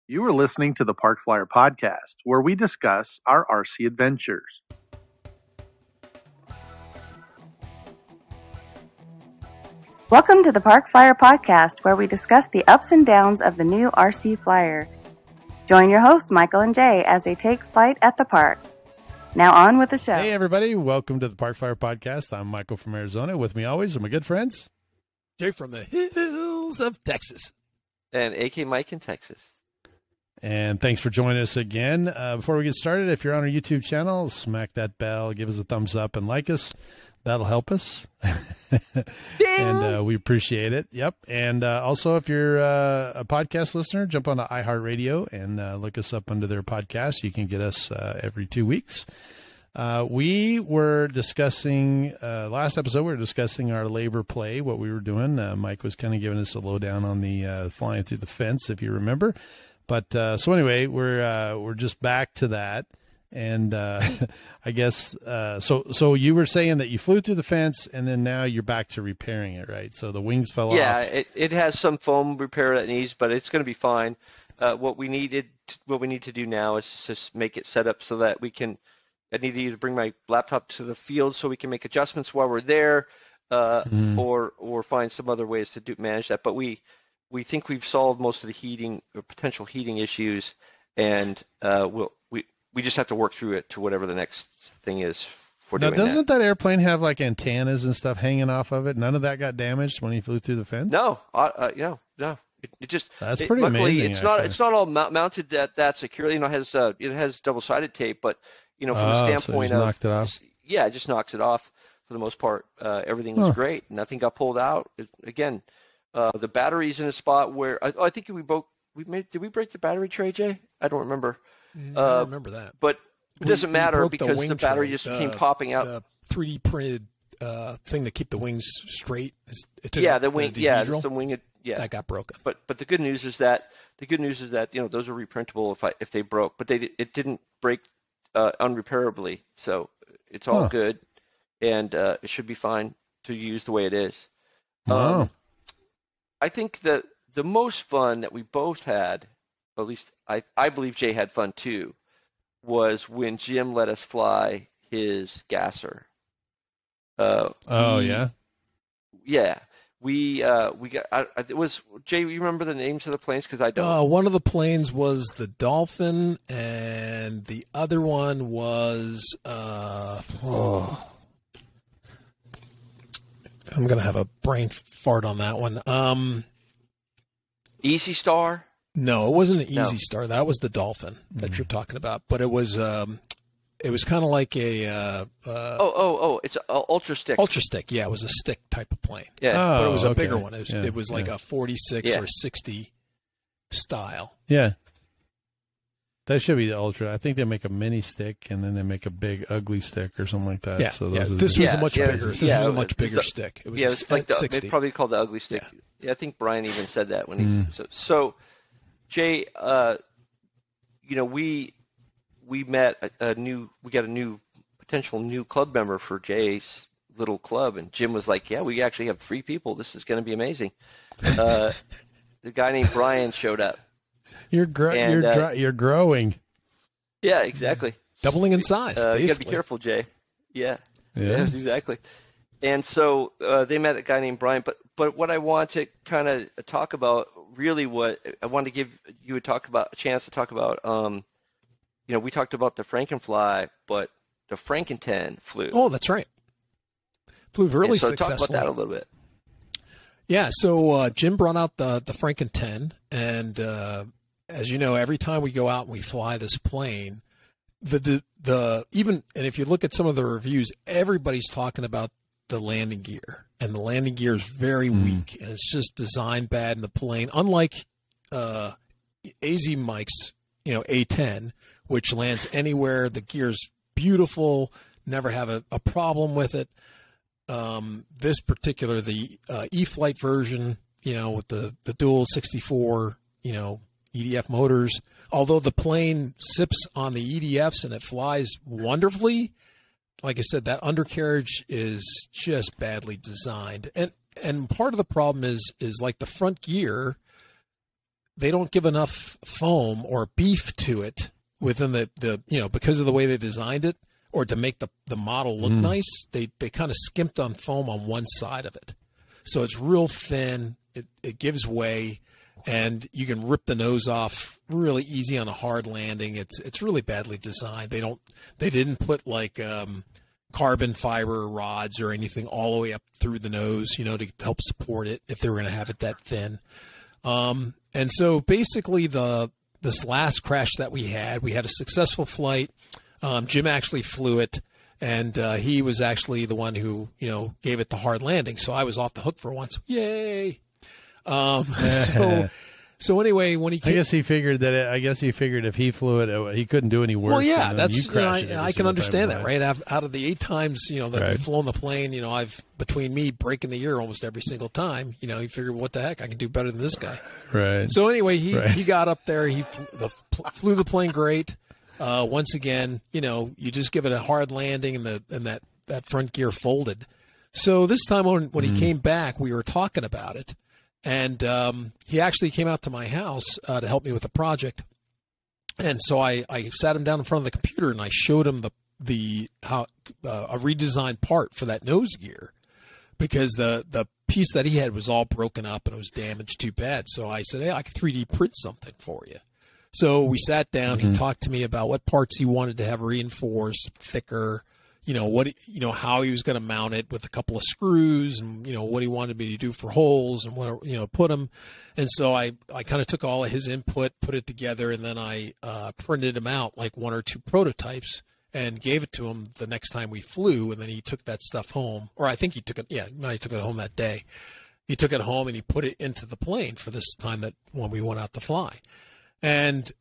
You are listening to the Park Flyer Podcast, where we discuss our RC adventures. Welcome to the Park Flyer Podcast, where we discuss the ups and downs of the new RC Flyer. Join your hosts, Michael and Jay, as they take flight at the park. Now on with the show. Hey, everybody. Welcome to the Park Flyer Podcast. I'm Michael from Arizona. With me always are my good friends. Jay from the hills of Texas. And AK Mike in Texas. And thanks for joining us again. Before we get started, if you're on our YouTube channel, smack that bell, give us a thumbs up, and like us. That'll help us. And we appreciate it. Yep. And also, if you're a podcast listener, jump on to iHeartRadio and look us up under their podcast. You can get us every 2 weeks. We were discussing, last episode, we were discussing our labor play, what we were doing. Mike was kind of giving us a lowdown on the flying through the fence, if you remember. But so anyway, we're just back to that. And I guess so you were saying that you flew through the fence and then now you're back to repairing it, right? So the wings fell off. Yeah, it has some foam repair that needs, but it's going to be fine. What we need to do now is just make it set up so that we can. I need to either bring my laptop to the field so we can make adjustments while we're there, or find some other ways to manage that. But we think we've solved most of the heating or potential heating issues, and we just have to work through it to whatever the next thing is for doing that. Now, doesn't that airplane have like antennas and stuff hanging off of it? None of that got damaged when he flew through the fence? No, no. It just that's pretty luckily, amazing. It's not all mounted that securely. You know, it has double-sided tape, but from the standpoint so knocked it off. Yeah, it just knocks it off for the most part. Everything was great. Nothing got pulled out. The battery's in a spot where I think did we break the battery tray, Jay? I don't remember. I don't remember that. But it doesn't matter because the battery just came popping out. The 3D printed thing to keep the wings straight. The wing. The wing. That got broken. But the good news is that those are reprintable if they broke. But it didn't break unrepairably, so it's all good, and it should be fine to use the way it is. Wow. I think that the most fun that we both had, at least I believe Jay had fun too, was when Jim let us fly his gasser. Yeah? Yeah. We got, it was, Jay, you remember the names of the planes? Because I don't. One of the planes was the Dolphin, and the other one was, I'm going to have a brain fart on that one. Easy Star? No, it wasn't an Easy Star. That was the Dolphin that you're talking about. But it was kind of like a it's an Ultra Stick. Ultra Stick, yeah, it was a stick type of plane. Yeah, but it was a bigger one. It was like a 46 or a 60 style. Yeah, that should be the Ultra. I think they make a mini stick and then they make a big ugly stick or something like that. Yeah, so this was a much bigger. This was a much bigger stick. It was it's like 60. It's probably called the ugly stick. Yeah, I think Brian even said that when he so. Jay, we met we got a new potential new club member for Jay's little club, and Jim was like, "Yeah, we actually have 3 people. This is going to be amazing." The guy named Brian showed up. You're growing. Yeah, exactly. Doubling in size. You got to be careful, Jay. Yeah, exactly. And so they met a guy named Brian. But what I want to kind of talk about, really, what I want to give you a chance to talk about. We talked about the Frankenfly, but the Franken-10 flew. Oh, that's right. Flew really successfully. Talk about that a little bit. Yeah. So Jim brought out the Franken-10, and as you know, every time we go out and we fly this plane, and if you look at some of the reviews, everybody's talking about the landing gear, and the landing gear is very weak, and it's just designed bad in the plane. Unlike AZ Mike's, A10, which lands anywhere, the gear's beautiful, never have a problem with it. This particular, the E-Flight version, with the dual 64, EDF motors, although the plane sips on the EDFs and it flies wonderfully, like I said, that undercarriage is just badly designed. And part of the problem is like the front gear, they don't give enough foam or beef to it within the because of the way they designed it, or to make the model look nice. They kind of skimped on foam on one side of it. So it's real thin. It gives way, and you can rip the nose off really easy on a hard landing. It's really badly designed. They didn't put like carbon fiber rods or anything all the way up through the nose, to help support it if they were going to have it that thin. And so basically this last crash that we had a successful flight. Jim actually flew it, and he was actually the one who, gave it the hard landing. So I was off the hook for once. Yay. So anyway, when he came, I guess he figured if he flew it, he couldn't do any worse. Well, yeah, than that's you crashing I can understand that, right? Out of the 8 times, that we've flown the plane, I've, between me breaking the ear almost every single time, he figured, what the heck, I can do better than this guy. Right. So anyway, he got up there, he flew the plane great. Once again, you just give it a hard landing, and that front gear folded. So this time when he came back, we were talking about it. And he actually came out to my house to help me with the project. And so I sat him down in front of the computer, and I showed him a redesigned part for that nose gear, because the piece that he had was all broken up and it was damaged too bad. So I said, hey, I can 3D print something for you. So we sat down. He talked to me about what parts he wanted to have reinforced, thicker, how he was going to mount it with a couple of screws, and, what he wanted me to do for holes and what, put them. And so I kind of took all of his input, put it together, and then I printed him out like 1 or 2 prototypes and gave it to him the next time we flew. And then he took that stuff home, or I think he took it. Yeah, he took it home that day. He took it home and he put it into the plane for this time that when we went out to fly. And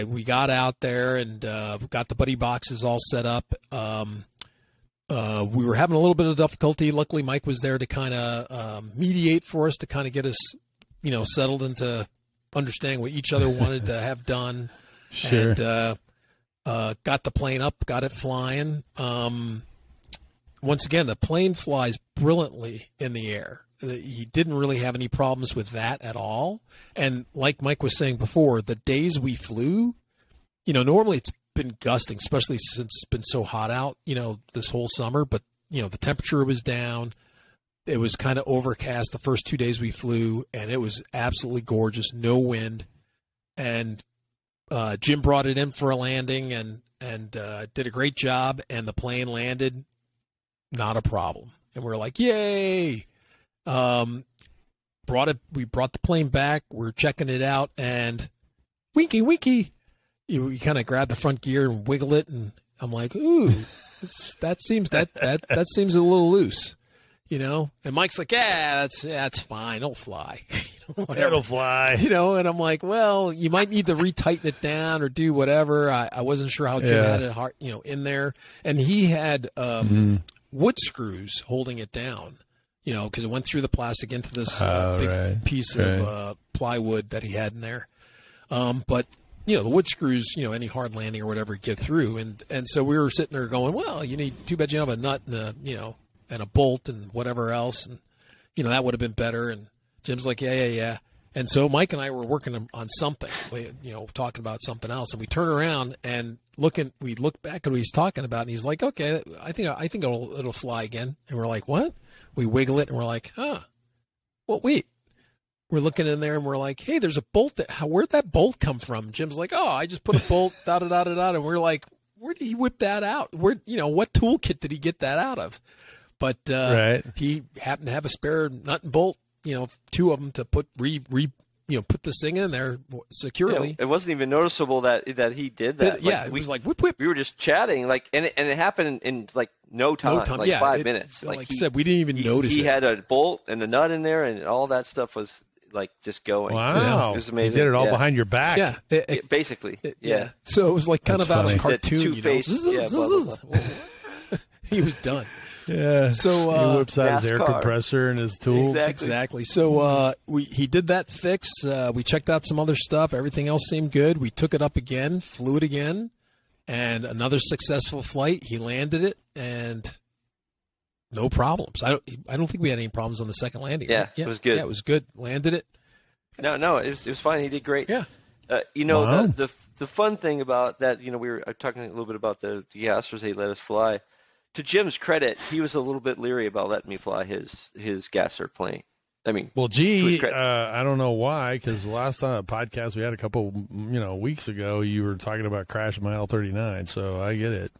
we got out there and got the buddy boxes all set up. We were having a little bit of difficulty. Luckily, Mike was there to kind of mediate for us, to kind of get us, settled into understanding what each other wanted to have done. Sure. And got the plane up, got it flying. Once again, the plane flies brilliantly in the air. He didn't really have any problems with that at all. And like Mike was saying before, the days we flew, normally it's been gusting, especially since it's been so hot out, this whole summer. But, the temperature was down. It was kind of overcast the first 2 days we flew, and it was absolutely gorgeous, no wind. And Jim brought it in for a landing and did a great job, and the plane landed, not a problem. And we're like, yay! We brought the plane back. We're checking it out, and winky. You kind of grab the front gear and wiggle it, and I'm like, ooh, that seems a little loose, And Mike's like, yeah, that's fine. It'll fly. It'll fly. And I'm like, well, you might need to retighten it down or do whatever. I wasn't sure how Jim had it hard, in there, and he had wood screws holding it down. Because it went through the plastic into this big piece of plywood that he had in there. But, the wood screws, any hard landing or whatever get through. And so we were sitting there going, well, too bad you don't have a nut and and a bolt and whatever else. And, that would have been better. And Jim's like, yeah. And so Mike and I were working on something, talking about something else. And we turn around and we look back at what he's talking about. And he's like, okay, I think it'll fly again. And we're like, what? We wiggle it and we're like, well, wait. We're looking in there and we're like, hey, there's a bolt. Where'd that bolt come from? Jim's like, oh, I just put a bolt, da-da-da-da-da. And we're like, where did he whip that out? What toolkit did he get that out of? But he happened to have a spare nut and bolt, 2 of them to put put this thing in there securely. It wasn't even noticeable that he did that. It was like whip whip. We were just chatting, and it happened in like no time. 5 minutes. Like I said, we didn't even notice. He had a bolt and a nut in there, and all that stuff was like just going. Wow, it was amazing. He did it all behind your back. Yeah, basically. Yeah. So it was like kind of out of a cartoon. Two-faced. Blah, blah, blah. He was done. Yeah. So he whips out his air NASCAR. compressor and his tools. Exactly. So he did that fix. We checked out some other stuff. Everything else seemed good. We took it up again, flew it again, and another successful flight. He landed it, and no problems. I don't think we had any problems on the second landing. Yeah, it was good. Yeah, it was good. Landed it, No, it was fine. He did great. Yeah. Wow. the fun thing about that, we were talking a little bit about the gassers they let us fly. To Jim's credit, he was a little bit leery about letting me fly his gasser plane. I mean, well, I don't know why, because the last time podcast we had a couple, weeks ago, you were talking about crashing my L-39, so I get it.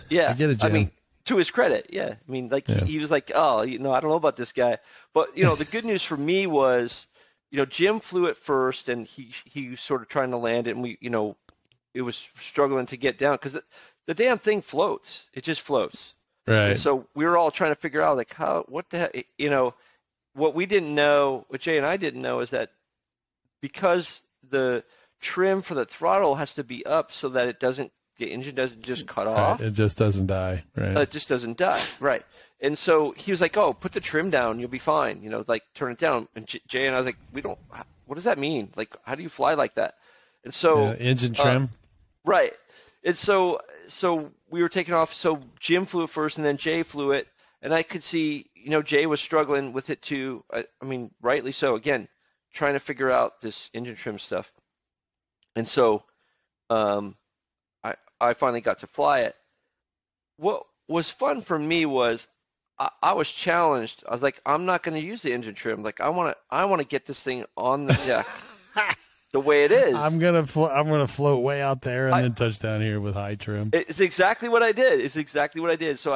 Yeah, I get it, Jim. I mean, to his credit, yeah. I mean, he was like, oh, I don't know about this guy, but the good news for me was, Jim flew it first, and he was sort of trying to land it, and we, it was struggling to get down because the damn thing floats. It just floats. Right. And so we were all trying to figure out what the heck, what we didn't know, what Jay and I didn't know, is that because the trim for the throttle has to be up so that the engine doesn't just cut off. It just doesn't die. Right. It just doesn't die. Right. And so he was like, oh, put the trim down. You'll be fine. Turn it down. And Jay and I was like, what does that mean? Like, how do you fly like that? And so. Engine trim. Right. And so we were taking off. So Jim flew it first and then Jay flew it. And I could see, Jay was struggling with it too. I mean, rightly so. Again, trying to figure out this engine trim stuff. And so I finally got to fly it. What was fun for me was I was challenged. I was like, I'm not going to use the engine trim. Like, I want to get this thing on the deck the way it is. I'm gonna float way out there and then touch down here with high trim. It's exactly what I did. So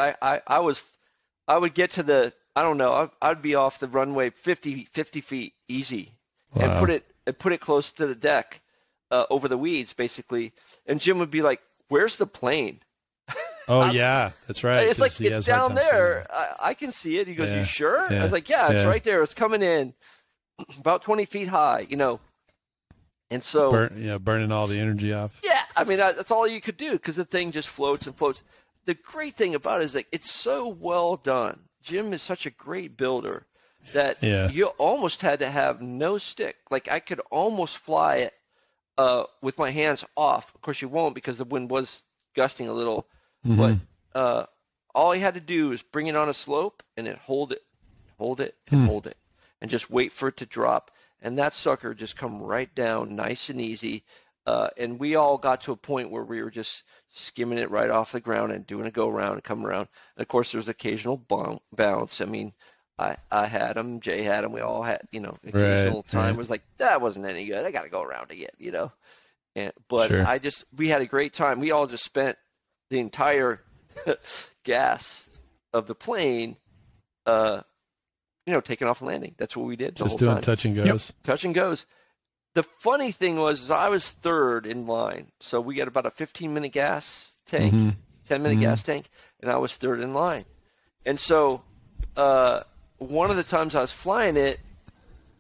I would get to the, I don't know, I'd be off the runway 50 feet easy. Wow. and put it close to the deck over the weeds, basically. And Jim would be like, where's the plane? Oh, yeah, that's right. It's like, it's down there. I can see it. He goes, you sure? Yeah. I was like, yeah, it's right there. It's coming in about 20 feet high, And so. Burning all the energy off. Yeah, I mean, that's all you could do because the thing just floats and floats. The great thing about it is it's so well done. Jim is such a great builder that you almost had to have no stick. Like, I could almost fly it with my hands off. Of course, you won't because the wind was gusting a little. Mm-hmm. But all he had to do is bring it on a slope and then hold it, and hold it, and just wait for it to drop. And that sucker just come right down nice and easy. And we all got to a point where we were just skimming it right off the ground and doing a go around and come around. And of course, there was occasional bounce. I mean, I had them, Jay had them, we all had, occasional time was like, that wasn't any good. I got to go around again, But sure. We had a great time. We all just spent the entire gas of the plane, taking off and landing. That's what we did the just whole doing time. Touch and goes. Yep. Touch and goes. The funny thing was I was third in line. So we got about a 15-minute gas tank, 10-minute gas tank, and I was third in line. And so one of the times I was flying it,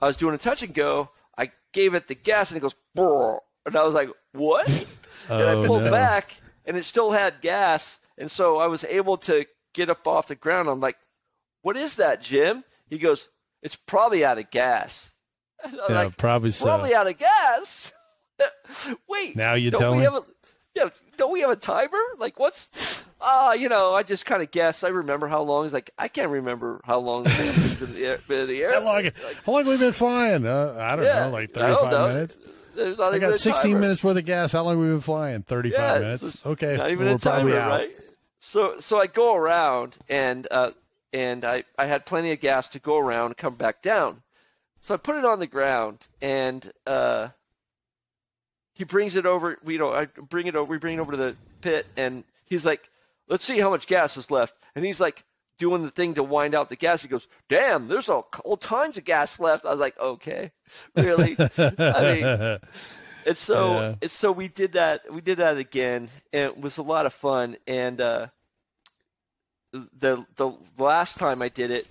I was doing a touch and go. I gave it the gas, and it goes, brrr, and I was like, what? And I pulled back, and it still had gas. And so I was able to get up off the ground. I'm like, what is that, Jim? He goes, it's probably out of gas. Yeah, probably so. Probably out of gas. Wait. Now you tell me. Don't we have a timer? Like, what's? I just kind of guess. I remember how long. It's like I can't remember how long the thing's in the air. How long have we been flying? I don't know, like 35 minutes. I got 16 minutes worth of gas. How long have we been flying? 35 minutes. Okay, not even we're a timer, probably out. Right? So I go around and I had plenty of gas to go around and come back down. So I put it on the ground, and he brings it over. We bring it over to the pit, and he's like, "Let's see how much gas is left." And he's like doing the thing to wind out the gas. He goes, "Damn, there's all tons of gas left." I was like, "Okay, really?" I mean, it's so we did that. We did that again, and it was a lot of fun. And the last time I did it,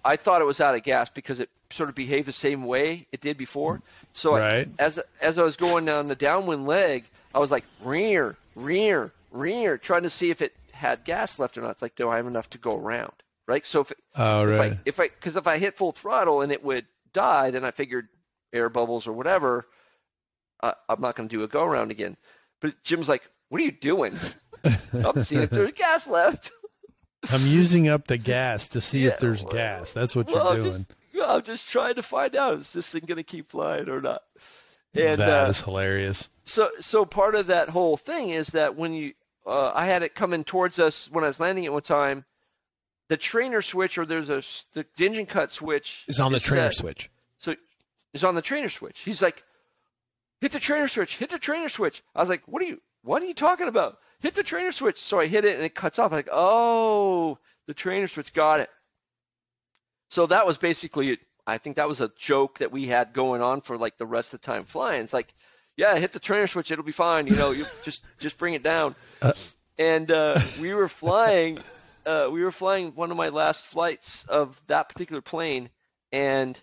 I thought it was out of gas because it sort of behaved the same way it did before. So as I was going down the downwind leg, I was like, rear, trying to see if it had gas left or not. It's like, do I have enough to go around? Right. So if I hit full throttle and it would die, then I figured air bubbles or whatever, I'm not going to do a go around again. But Jim's like, what are you doing? I'm seeing if there's gas left. I'm using up the gas to see if there's gas. That's what you're doing. I'm just trying to find out, is this thing going to keep flying or not? And that is hilarious. So part of that whole thing is that when I had it coming towards us when I was landing at one time, the trainer switch, or the engine cut switch is on the trainer set. switch. So it's on the trainer switch. He's like, hit the trainer switch, hit the trainer switch. I was like, what are you talking about? Hit the trainer switch. So I hit it and it cuts off. I'm like, oh, the trainer switch, got it. So that was basically, I think that was a joke that we had going on for like the rest of the time flying. It's like, yeah, hit the trainer switch, it'll be fine. You just bring it down. And we were flying one of my last flights of that particular plane, and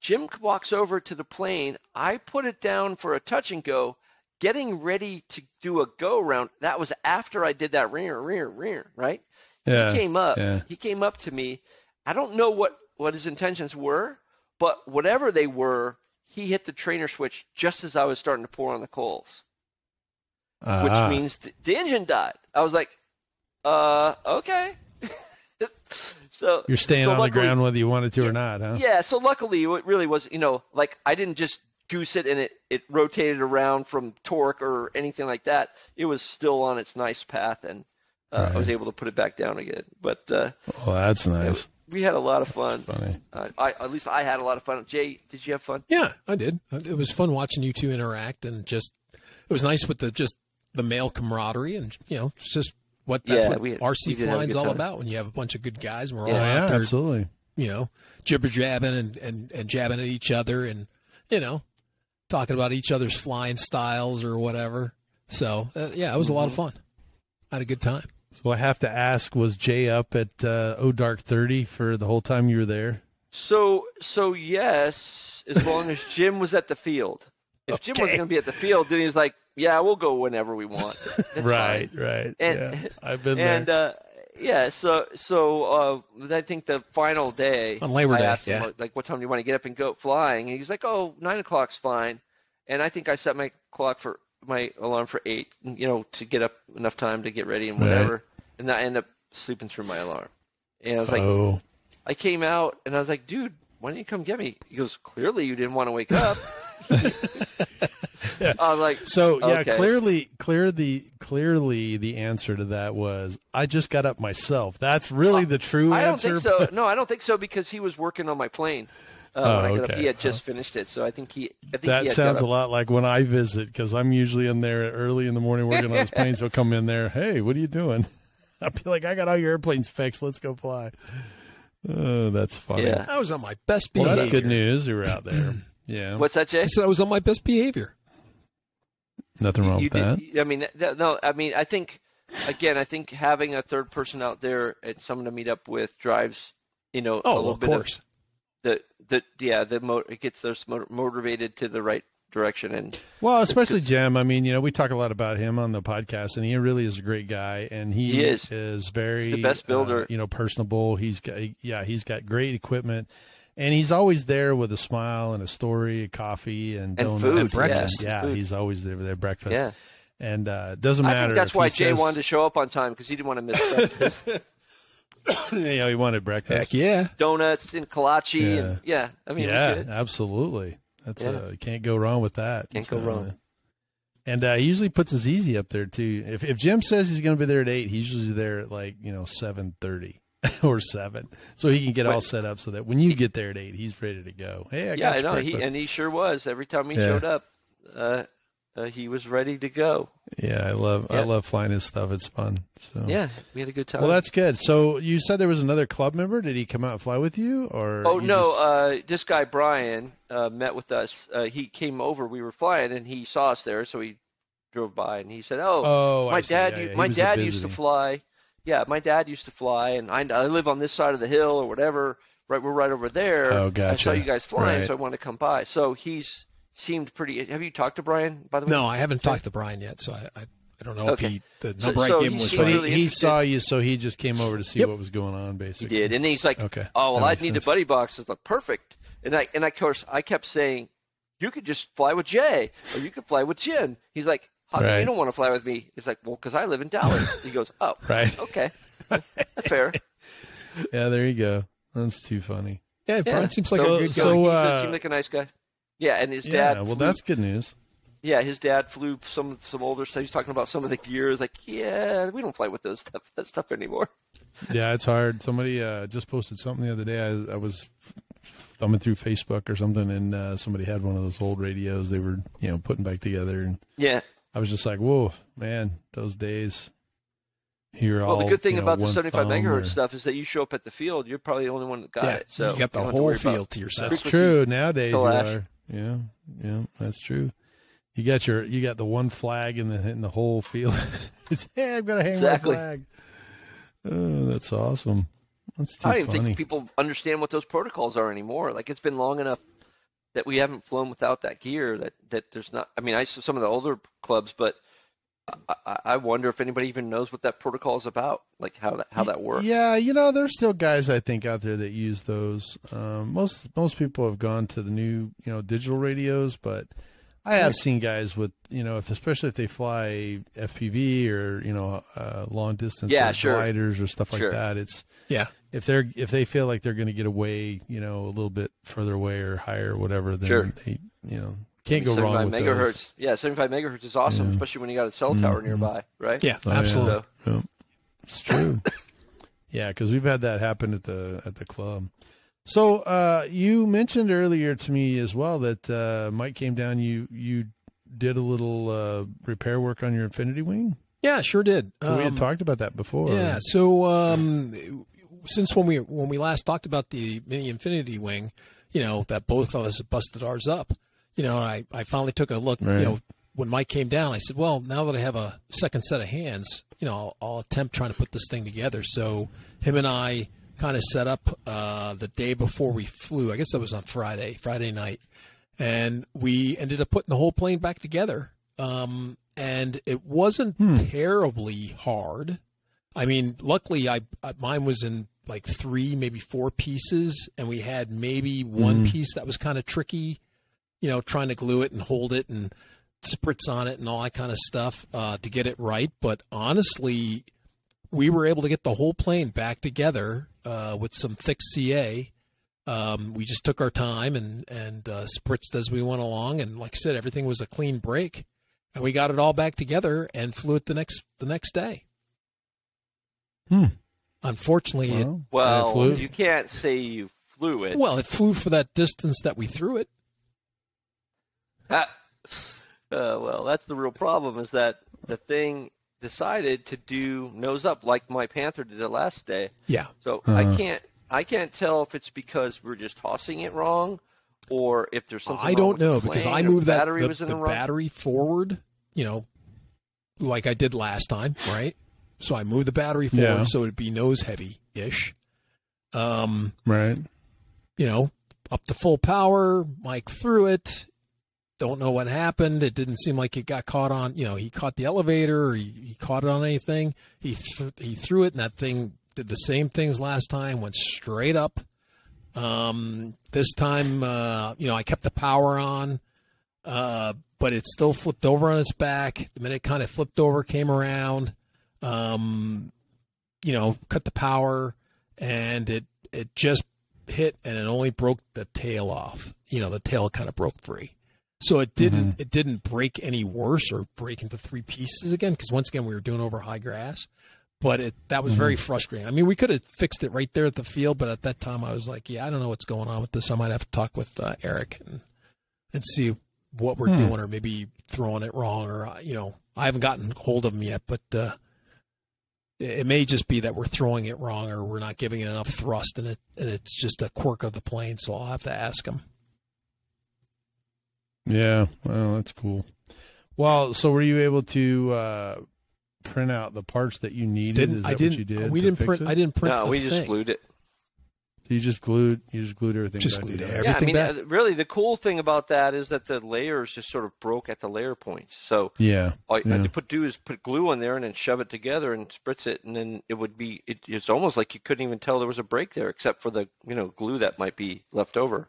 Jim walks over to the plane. I put it down for a touch and go, getting ready to do a go around. That was after I did that rear, right? Yeah. He came up. Yeah. He came up to me. I don't know what his intentions were, but whatever they were, he hit the trainer switch just as I was starting to pour on the coals, which means the engine died. I was like, okay. So you're staying on the ground whether you wanted to or not, huh? Yeah. So luckily, it really was, like I didn't just goose it and it rotated around from torque or anything like that. It was still on its nice path, and right. I was able to put it back down again. But well, that's nice. We had a lot of fun. That's funny. At least I had a lot of fun. Jay, did you have fun? Yeah, I did. It was fun watching you two interact, and it was nice with the male camaraderie, and it's just what RC flying's all about. When you have a bunch of good guys, and we're all out there, absolutely. Jibber jabbing and jabbing at each other, and talking about each other's flying styles or whatever. So it was a lot of fun. I had a good time. So I have to ask, was Jay up at Dark 30 for the whole time you were there? So yes, as long as Jim was at the field. If Jim wasn't going to be at the field, then he was like, yeah, we'll go whenever we want. That's right. And, I've been there. And so I think the final day, on Labor Day, I asked him, like, what time do you want to get up and go flying? And he's like, 9 o'clock's fine. And I think I set my alarm for 8, to get up enough time to get ready and whatever. Right. And I ended up sleeping through my alarm. And I was like, I came out and I was like, dude, why didn't you come get me? He goes, clearly you didn't want to wake up. Yeah. I was like, so yeah, okay. clearly the answer to that was, I just got up myself. That's really the true answer. I don't think so. No, I don't think so, because he was working on my plane. When I got up, he had just finished it, so I think that sounds a lot like when I visit, because I'm usually in there early in the morning working on his plane. So I'll come in there, hey, what are you doing? I'll be like, I got all your airplanes fixed. Let's go fly. Oh, that's funny. Yeah. I was on my best behavior. Well, that's good news. You were out there. Yeah. What's that, Jay? I said I was on my best behavior. Nothing wrong with that. I mean, I think having a third person out there and someone to meet up with drives, a little bit course. It gets us motivated to the right direction. And well, especially Jim. I mean, we talk a lot about him on the podcast, and he really is a great guy, and he is very, he's the best builder. Personable. He's got great equipment, and he's always there with a smile and a story, a coffee, and donuts food, and breakfast. Yeah, food. He's always there breakfast. Yeah. And doesn't matter. I think that's why Jay wanted to show up on time, because he didn't want to miss breakfast. He wanted breakfast. Heck yeah. Donuts and kolache. Yeah. And it was good. Absolutely. That's you can't go wrong with that. Can't go wrong. And he usually puts his easy up there too. If Jim says he's going to be there at 8, he's usually there at 7:30 or 7, so he can get all set up so that when you get there at 8, he's ready to go. Hey, I got breakfast. He sure was. Every time he showed up, he was ready to go. Yeah, I love flying his stuff. It's fun. So yeah, we had a good time. Well, that's good. So you said there was another club member. Did he come out and fly with you, or? Oh no, this guy Brian met with us. He came over. We were flying, and he saw us there, so he drove by, and he said, my dad used to fly. Yeah, my dad used to fly, and I live on this side of the hill or whatever. Right, we're right over there. Oh, gotcha. I saw you guys flying, right. So I wanted to come by. So he's seemed pretty. Have you talked to Brian, by the way? No, I haven't talked to Brian yet, so I don't know if the number I gave him was right. Really he saw you, so he just came over to see what was going on, basically. He did, and then he's like, okay. Oh, well, I need a buddy box. It's like, perfect. And of course, I kept saying, you could just fly with Jay, or you could fly with Jim. He's like, how come you don't want to fly with me? He's like, well, because I live in Dallas. He goes, oh, right. Okay. That's fair. Yeah, there you go. That's too funny. Yeah, Brian seems like a good guy. He seemed like a nice guy. Yeah, and his dad. Well, that's good news. Yeah, his dad flew some older stuff. He's talking about some of the gears. Like, yeah, we don't fly with that stuff anymore. Yeah, it's hard. Somebody just posted something the other day. I was thumbing through Facebook or something, and somebody had one of those old radios they were, putting back together. And yeah, I was just like, whoa, man, those days. Well, the good thing about the 75 megahertz stuff is that you show up at the field, you're probably the only one that got it. So you got the whole field to yourself. That's true. Nowadays you are. Yeah, that's true. You got the one flag in the whole field. Hey, I've got to hang my flag. Oh, that's awesome. That's too I don't even funny. think people understand what those protocols are anymore. Like, it's been long enough that we haven't flown without that gear that there's not. I mean, I saw some of the older clubs, but I wonder if anybody even knows what that protocol is about, like how that works. Yeah, there's still guys I think out there that use those. Most people have gone to the new digital radios, but I have seen guys with especially if they fly FPV or long distance gliders or stuff like that. It's if they feel like they're going to get away a little bit further away or higher or whatever, then they can't go wrong with megahertz. those. Yeah, 75 megahertz is awesome, especially when you got a cell tower nearby, right? Yeah, absolutely. Yeah. It's true. Yeah, because we've had that happen at the club. So you mentioned earlier to me as well that Mike came down. You did a little repair work on your Infinity Wing. Yeah, sure did. So we had talked about that before. Yeah. So since when we last talked about the mini Infinity Wing, that both of us busted ours up. I finally took a look. Right. When Mike came down, I said, well, now that I have a second set of hands, I'll attempt trying to put this thing together. So him and I kind of set up the day before we flew. I guess that was on Friday night. And we ended up putting the whole plane back together. And it wasn't terribly hard. I mean, luckily, mine was in like 3, maybe 4 pieces. And we had maybe one piece that was kind of tricky, trying to glue it and hold it and spritz on it and all that kind of stuff to get it right. But honestly, we were able to get the whole plane back together with some thick CA. We just took our time and spritzed as we went along. And like I said, everything was a clean break. And we got it all back together and flew it the next day. Unfortunately, you can't say you flew it. Well, it flew for that distance that we threw it. Well, that's the real problem, is that the thing decided to do nose up like my Panther did it last day. Yeah. So I can't tell if it's because we're just tossing it wrong, or if there's something. I don't know, because I moved the the battery forward, like I did last time, right? So I moved the battery forward so it'd be nose heavy ish. Right. Up to full power. Mike threw it. Don't know what happened. It didn't seem like it got caught on. He caught the elevator. Or he caught it on anything. He threw it, and that thing did the same things last time. Went straight up. This time, I kept the power on, but it still flipped over on its back. The minute it kind of flipped over, came around, cut the power, and it just hit, and it only broke the tail off. The tail kind of broke free. So it didn't break any worse or break into 3 pieces again, because once again we were doing over high grass. But that was very frustrating. I mean, we could have fixed it right there at the field, but at that time I was like, I don't know what's going on with this. I might have to talk with Eric and see what we're doing, or maybe throwing it wrong, or I haven't gotten hold of him yet, but it may just be that we're throwing it wrong, or we're not giving it enough thrust, and it's just a quirk of the plane. So I'll have to ask him. Yeah, well, that's cool. Well, so were you able to print out the parts that you needed? Is that what you did? We didn't print. I didn't print. No, we just glued it. You just glued everything. Just back glued together. everything back. Really, the cool thing about that is that the layers just sort of broke at the layer points. So all you had to do is put glue on there and then shove it together and spritz it, and then it would be. It's almost like you couldn't even tell there was a break there, except for the glue that might be left over.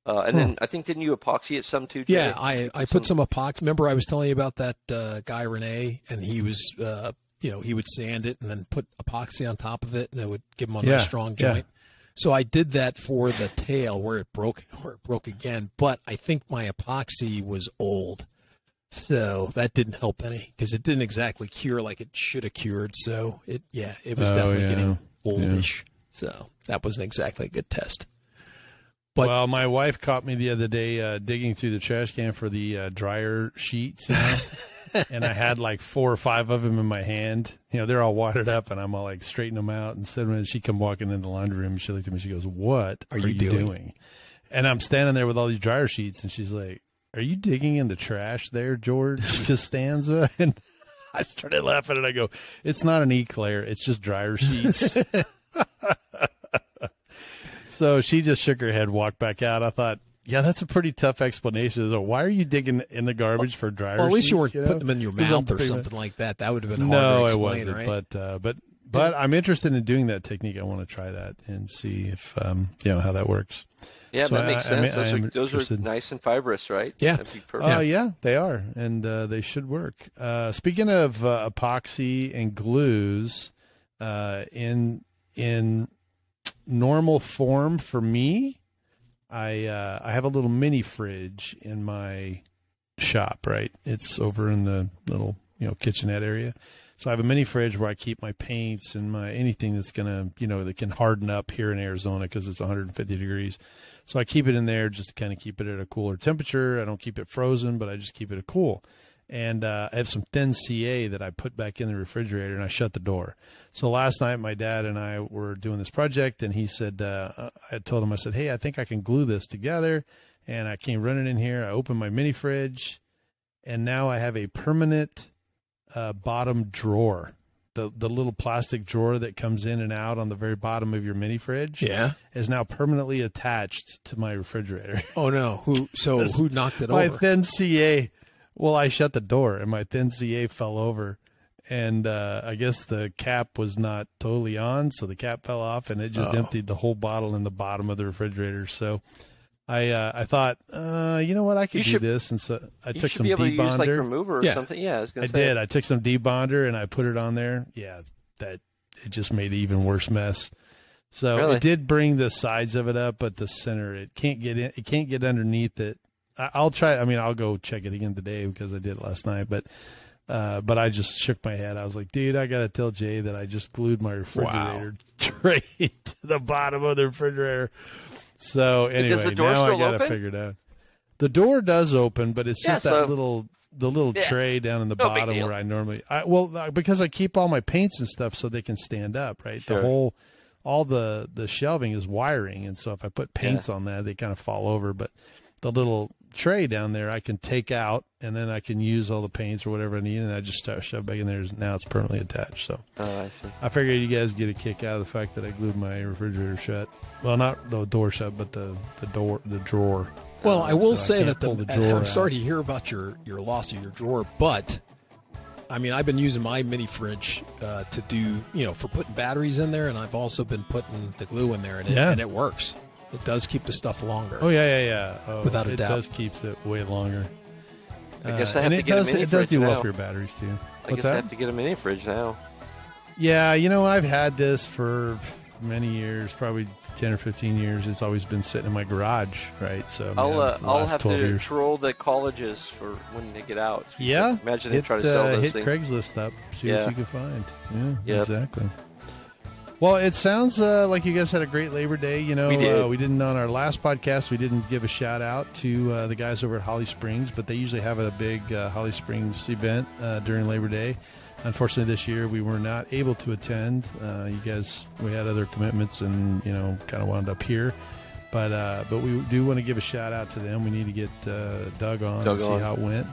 And then I think, didn't you epoxy it some too, Jay? Yeah, I put some epoxy. Remember I was telling you about that guy, Renee, and he was, he would sand it and then put epoxy on top of it, and it would give him a nice strong joint. So I did that for the tail where it broke again, but I think my epoxy was old. So that didn't help any because it didn't exactly cure like it should have cured. So it was definitely getting oldish. Yeah. So that wasn't exactly a good test. But, well, my wife caught me the other day digging through the trash can for the dryer sheets, and I had like 4 or 5 of them in my hand. They're all wadded up, and I'm all like straightening them out. And so she come walking in the laundry room, and she looked at me, she goes, "What are you doing?" And I'm standing there with all these dryer sheets, and she's like, "Are you digging in the trash there, George Costanza?" And I started laughing, and I go, "It's not an eclair, it's just dryer sheets." So she just shook her head, walked back out. I thought, yeah, that's a pretty tough explanation. So why are you digging in the garbage for dryer sheets? Well, at least you weren't putting them in your mouth or something like that. That would have been hard to explain, right? But I'm interested in doing that technique. I want to try that and see if how that works. Yeah, so that makes sense. Those are nice and fibrous, right? Yeah. Yeah, they are, and they should work. Speaking of epoxy and glues, in normal form for me, I have a little mini fridge in my shop, right? It's over in the little, kitchenette area. So I have a mini fridge where I keep my paints and my anything that's going to, that can harden up here in Arizona because it's 150 degrees. So I keep it in there just to kind of keep it at a cooler temperature. I don't keep it frozen, but I just keep it at cool. And I have some thin CA that I put back in the refrigerator, and I shut the door. So last night, my dad and I were doing this project, and he said, I told him, I said, "Hey, I think I can glue this together." And I came running in here. I opened my mini fridge, and now I have a permanent bottom drawer. The little plastic drawer that comes in and out on the very bottom of your mini fridge is now permanently attached to my refrigerator. Oh, no. Who knocked it over? My thin CA. Well, I shut the door, and my thin CA fell over, and I guess the cap was not totally on, so the cap fell off, and it just emptied the whole bottle in the bottom of the refrigerator. So I thought, you know what, I could do this, and so I took some debonder. You should be able to use like remover or something. Yeah, I did. I took some debonder and I put it on there. Yeah, it just made an even worse mess. So it did bring the sides of it up, but the center it can't get in. It can't get underneath it. I'll try. I mean, I'll go check it again today because I did it last night. But I just shook my head. I was like, dude, I got to tell Jay that I just glued my refrigerator tray to the bottom of the refrigerator. So anyway, now I got to figure it out. The door does open, but it's just that little tray down in the bottom where I normally. Because I keep all my paints and stuff so they can stand up, right? Sure. All the shelving is wiring, and so if I put paints on that, they kind of fall over. But the little tray down there I can take out, and then I can use all the paints or whatever I need, and I just shove back in there. Now it's permanently attached. So I see. I figured you guys get a kick out of the fact that I glued my refrigerator shut. Well, not the door shut, but the drawer. Well, I will say that I'm sorry to hear about your loss of your drawer, but I mean, I've been using my mini fridge to do, for putting batteries in there, and I've also been putting the glue in there, and it works. It does keep the stuff longer. Oh, yeah. Without a doubt. It does keep it way longer. I guess I have to get a mini fridge now. It does do well for your batteries, too. I guess I have to get a mini fridge now. Yeah, I've had this for many years, probably 10 or 15 years. It's always been sitting in my garage, right? So I'll have to troll the colleges for when they get out. Yeah. Imagine they try to sell those things. Hit Craigslist up, see what you can find. Yeah, yep. Exactly. Well, it sounds like you guys had a great Labor Day. We didn't on our last podcast. We didn't give a shout out to the guys over at Holly Springs, but they usually have a big Holly Springs event during Labor Day. Unfortunately, this year we were not able to attend. We had other commitments, and kind of wound up here. But we do want to give a shout out to them. We need to get Doug on and see how it went.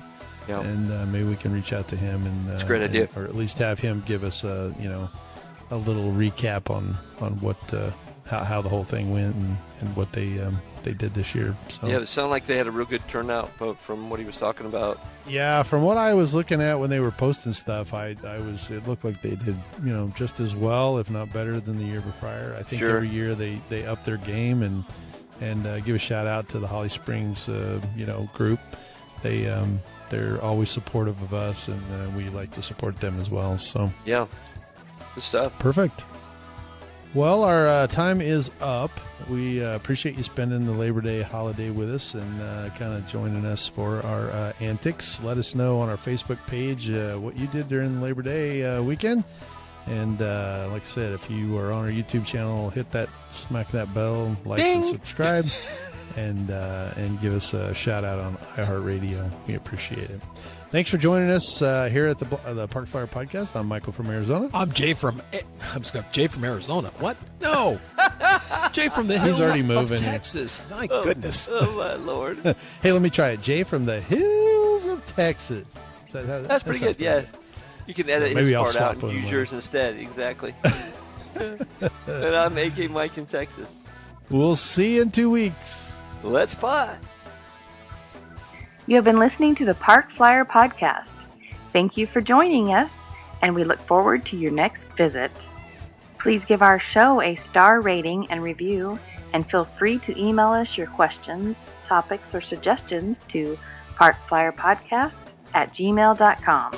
Yeah. And maybe we can reach out to him and it's a great idea, or at least have him give us a little recap on what how the whole thing went and what they did this year. So it sounded like they had a real good turnout from what he was talking about. Yeah, from what I was looking at when they were posting stuff, it looked like they did just as well, if not better than the year prior. I think every year they up their game and give a shout out to the Holly Springs group. They're always supportive of us, and we like to support them as well. So yeah. Good stuff. Perfect. Well, our time is up. We appreciate you spending the Labor Day holiday with us and kind of joining us for our antics. Let us know on our Facebook page what you did during the Labor Day weekend. And like I said, if you are on our YouTube channel, smack that bell, like and subscribe, and give us a shout out on iHeartRadio. We appreciate it. Thanks for joining us here at the Park Flyer Podcast. I'm Michael from Arizona. I'm Jay from Arizona. What? No. Jay from the hills of Texas. My goodness. Oh, my Lord. Hey, let me try it. Jay from the hills of Texas. That's pretty good, yeah. You can edit his part out and use yours instead. Exactly. And I'm AK Mike in Texas. We'll see you in 2 weeks. Let's fly. You have been listening to the Park Flyer Podcast. Thank you for joining us, and we look forward to your next visit. Please give our show a star rating and review, and feel free to email us your questions, topics, or suggestions to parkflyerpodcast@gmail.com.